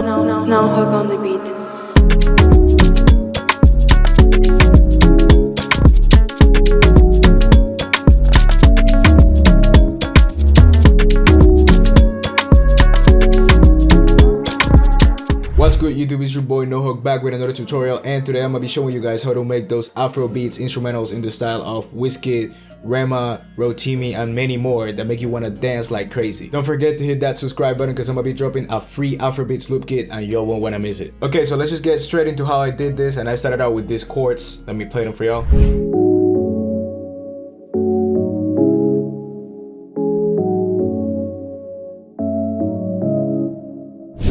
Nohok on the beat. What's good YouTube, it's your boy Nohok back with another tutorial, and today I'm gonna be showing you guys how to make those Afrobeats instrumentals in the style of Wizkid, Rema, Rotimi, and many more that make you wanna dance like crazy. Don't forget to hit that subscribe button because I'm gonna be dropping a free Afrobeats loop kit and y'all won't wanna miss it. Okay, so let's just get straight into how I did this, and I started out with these chords. Let me play them for y'all.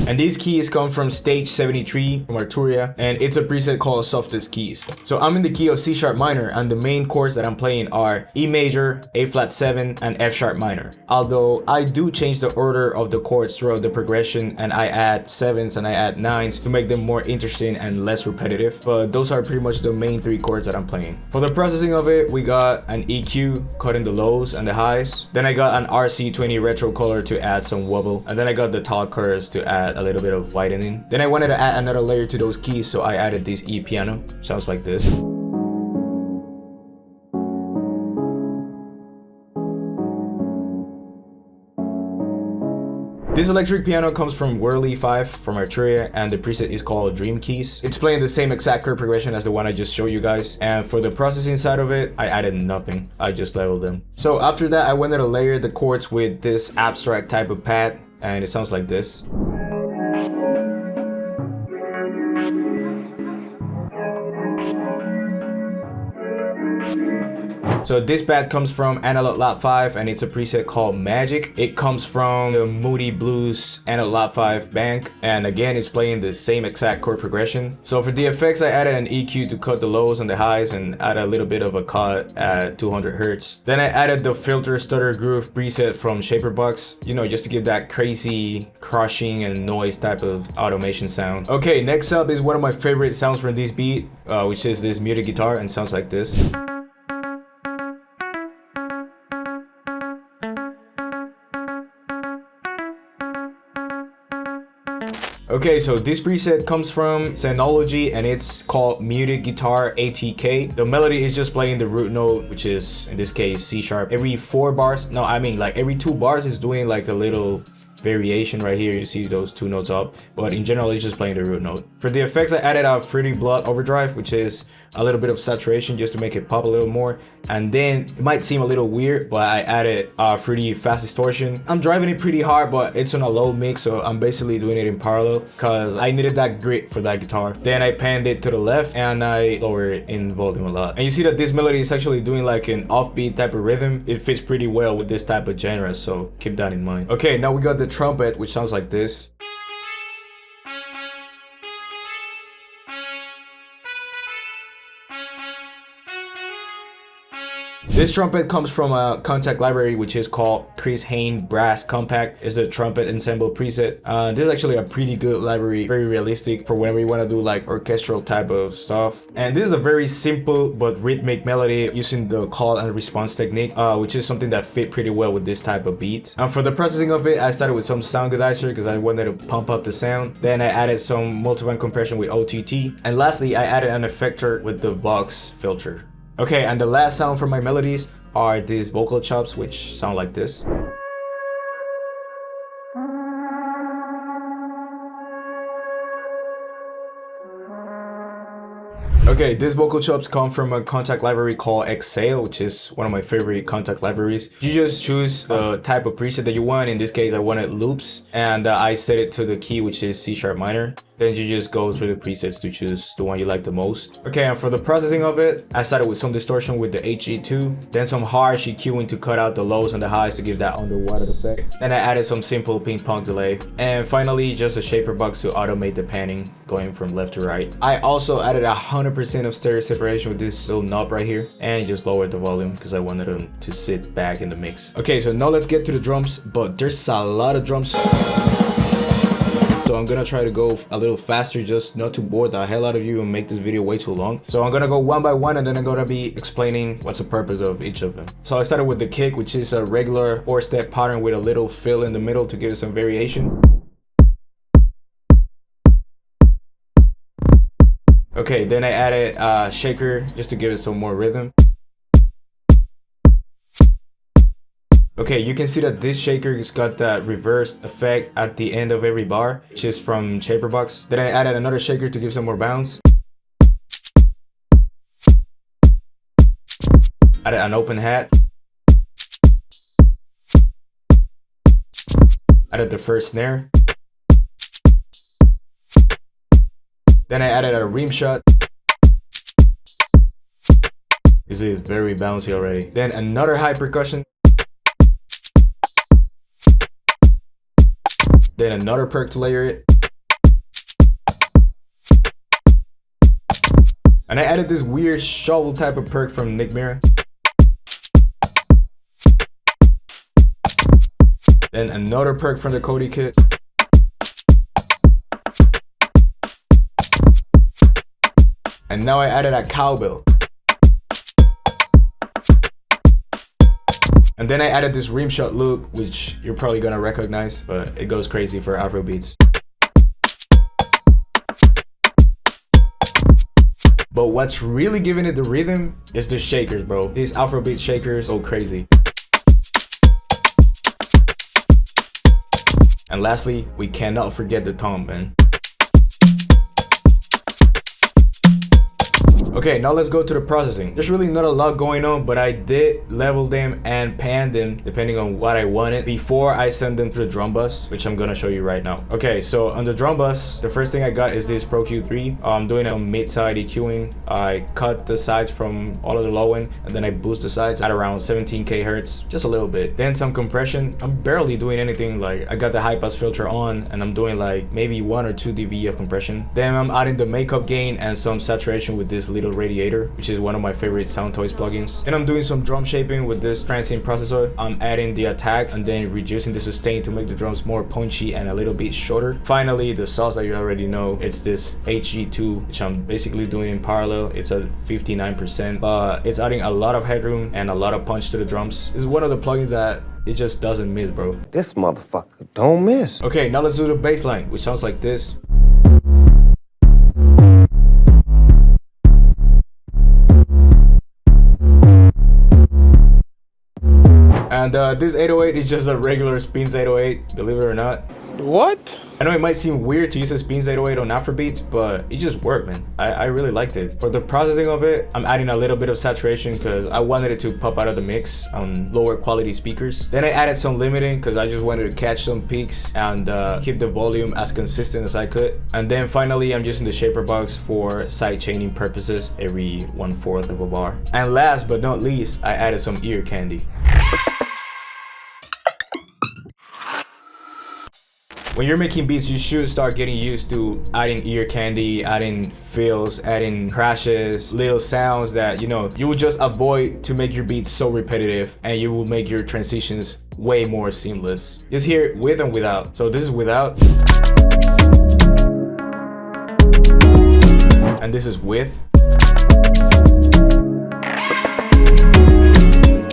And these keys come from Stage 73 from Arturia, and it's a preset called Softest Keys. So I'm in the key of C sharp minor, and the main chords that I'm playing are E major, A flat 7, and F sharp minor. Although I do change the order of the chords throughout the progression, and I add 7s and I add 9s to make them more interesting and less repetitive. But those are pretty much the main 3 chords that I'm playing. For the processing of it, we got an EQ cutting the lows and the highs. Then I got an RC20 retro color to add some wobble, and then I got the tall curves to add a little bit of whitening. Then I wanted to add another layer to those keys, so I added this E piano. Sounds like this. This electric piano comes from Whirly 5 from Arturia, and the preset is called Dream Keys. It's playing the same exact chord progression as the one I just showed you guys. And for the processing side of it, I added nothing. I just leveled them. So after that, I wanted to layer the chords with this abstract type of pad, and it sounds like this. So this pad comes from Analog Lab 5, and it's a preset called Magic. It comes from the Moody Blues Analog Lab 5 bank, and again it's playing the same exact chord progression. So for the effects, I added an EQ to cut the lows and the highs and add a little bit of a cut at 200 Hertz. Then I added the Filter Stutter Groove preset from Shaperbox, you know, just to give that crazy crushing and noise type of automation sound. Okay, next up is one of my favorite sounds from this beat, which is this muted guitar, and sounds like this. Okay, so this preset comes from Synology, and it's called Muted Guitar ATK. The melody is just playing the root note, which is in this case C sharp. Every 4 bars, no, I mean like every 2 bars is doing like a little variation right here. You see those 2 notes up, but in general it's just playing the root note. For the effects, I added a Fruity Blood overdrive, which is a little bit of saturation just to make it pop a little more. And then it might seem a little weird, but I added Fruity Fast Distortion. I'm driving it pretty hard, but it's on a low mix, so I'm basically doing it in parallel because I needed that grit for that guitar. Then I panned it to the left and I lowered it in volume a lot. And you see that this melody is actually doing like an offbeat type of rhythm. It fits pretty well with this type of genre, so keep that in mind. Okay, now we got the trumpet, which sounds like this. This trumpet comes from a Kontakt library which is called Chris Hayne Brass Compact. It's a trumpet ensemble preset. This is actually a pretty good library, very realistic for whenever you want to do like orchestral type of stuff. And this is a very simple but rhythmic melody using the call and response technique, which is something that fit pretty well with this type of beat. And for the processing of it, I started with some sound goodizer because I wanted to pump up the sound. Then I added some multiband compression with OTT. And lastly, I added an effector with the Vox filter. Okay, and the last sound from my melodies are these vocal chops, which sound like this. Okay, these vocal chops come from a Kontakt library called Exhale, which is one of my favorite Kontakt libraries. You just choose the type of preset that you want. In this case, I wanted loops, and I set it to the key, which is C sharp minor. Then you just go through the presets to choose the one you like the most. Okay, and for the processing of it, I started with some distortion with the HE2, then some harsh EQing to cut out the lows and the highs to give that underwater effect. Then I added some simple ping pong delay, and finally just a shaper box to automate the panning going from left to right. I also added 100% of stereo separation with this little knob right here, and just lowered the volume because I wanted them to sit back in the mix. Okay, so now let's get to the drums, but there's a lot of drums. So I'm gonna try to go a little faster just not to bore the hell out of you and make this video way too long. So I'm gonna go one by one, and then I'm gonna be explaining what's the purpose of each of them. So I started with the kick, which is a regular 4-step pattern with a little fill in the middle to give it some variation. Okay, then I added a shaker just to give it some more rhythm. Okay, you can see that this shaker has got that reversed effect at the end of every bar, which is from Box. Then I added another shaker to give some more bounce. Added an open hat. Added the first snare. Then I added a rim shot. You see it's very bouncy already. Then another high percussion. Then another perk to layer it. And I added this weird shovel type of perk from Nick Mira. Then another perk from the Cody kit. And now I added a cowbell. And then I added this rim shot loop, which you're probably gonna recognize, but it goes crazy for Afrobeats. But what's really giving it the rhythm is the shakers, bro. These Afrobeat shakers go crazy. And lastly, we cannot forget the tom, man. Okay, now let's go to the processing. There's really not a lot going on, but I did level them and pan them depending on what I wanted before I send them to the drum bus, which I'm gonna show you right now. Okay, so on the drum bus, the first thing I got is this Pro Q3. I'm doing some mid-side EQing. I cut the sides from all of the low end, and then I boost the sides at around 17k hertz, just a little bit. Then some compression. I'm barely doing anything. Like, I got the high pass filter on, and I'm doing like maybe 1 or 2 dB of compression. Then I'm adding the makeup gain and some saturation with this little radiator, which is one of my favorite Sound Toys plugins. And I'm doing some drum shaping with this transient processor. I'm adding the attack and then reducing the sustain to make the drums more punchy and a little bit shorter. Finally, the sauce that you already know, it's this HG2, which I'm basically doing in parallel. It's at 59%, but it's adding a lot of headroom and a lot of punch to the drums. This is one of the plugins that it just doesn't miss, bro. This motherfucker don't miss. Okay, now let's do the bass line, which sounds like this. And this 808 is just a regular Spins 808, believe it or not. What? I know it might seem weird to use a Spins 808 on Afrobeats, but it just worked, man. I really liked it. For the processing of it, I'm adding a little bit of saturation because I wanted it to pop out of the mix on lower quality speakers. Then I added some limiting because I just wanted to catch some peaks and keep the volume as consistent as I could. And then finally, I'm using the shaper box for side chaining purposes every 1/4 of a bar. And last but not least, I added some ear candy. When you're making beats, you should start getting used to adding ear candy, adding fills, adding crashes, little sounds that, you know, you will just avoid to make your beats so repetitive, and you will make your transitions way more seamless. Just hear it with and without. So this is without. And this is with.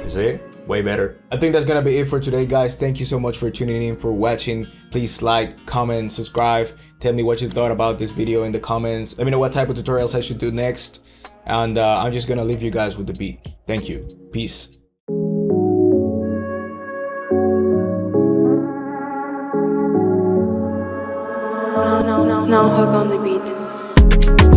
You see? Way better. I think that's gonna be it for today, guys. Thank you so much for tuning in, for watching. Please like, comment, subscribe. Tell me what you thought about this video in the comments. Let me know what type of tutorials I should do next. And I'm just gonna leave you guys with the beat. Thank you. Peace. Nohok on the beat.